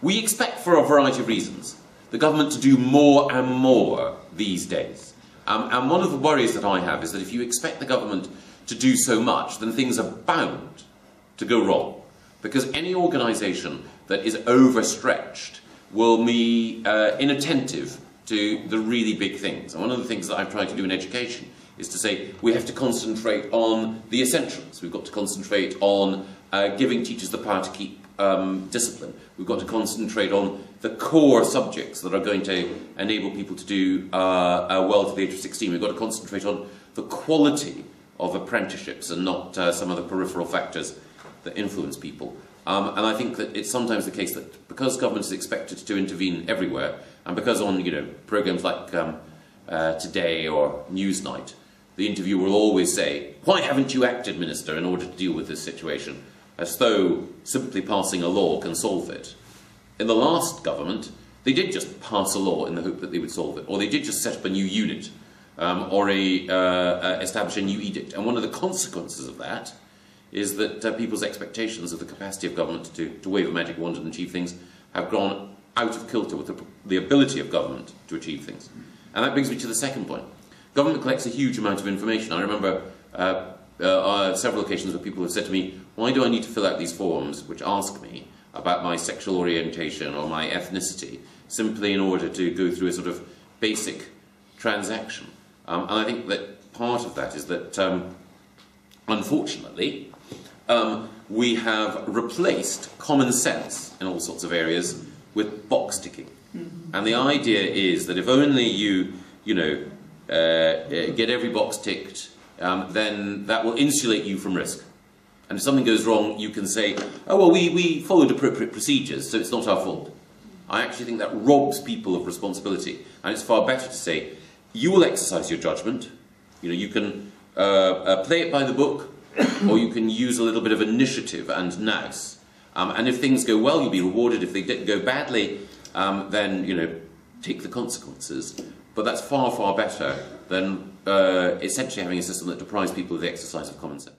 We expect, for a variety of reasons, the government to do more and more these days. And one of the worries that I have is that if you expect the government to do so much, then things are bound to go wrong. Because any organisation that is overstretched will be inattentive to the really big things. And one of the things that I've tried to do in education is to say we have to concentrate on the essentials. We've got to concentrate on giving teachers the power to keep discipline. We've got to concentrate on the core subjects that are going to enable people to do well to the age of 16. We've got to concentrate on the quality of apprenticeships and not some of the peripheral factors that influence people. And I think that it's sometimes the case that because government is expected to intervene everywhere, and because on programmes like Today or Newsnight, the interviewer will always say, "Why haven't you acted, Minister, in order to deal with this situation?" As though simply passing a law can solve it. In the last government, they did just pass a law in the hope that they would solve it, or they did just set up a new unit, or establish a new edict. And one of the consequences of that is that people's expectations of the capacity of government to wave a magic wand and achieve things have gone out of kilter with the ability of government to achieve things. And that brings me to the second point. Government collects a huge amount of information. I remember several occasions where people have said to me, "Why do I need to fill out these forms which ask me about my sexual orientation or my ethnicity, simply in order to go through a sort of basic transaction?" And I think that part of that is that, unfortunately, we have replaced common sense in all sorts of areas with box ticking. And the idea is that if only you get every box ticked, then that will insulate you from risk. And if something goes wrong, you can say, "Oh, well, we followed appropriate procedures, so it's not our fault." I actually think that robs people of responsibility. And it's far better to say, you will exercise your judgment. You can play it by the book, or you can use a little bit of initiative and nous. And if things go well, you'll be rewarded. If they go badly, then, take the consequences. But that's far, far better than essentially having a system that deprives people of the exercise of common sense.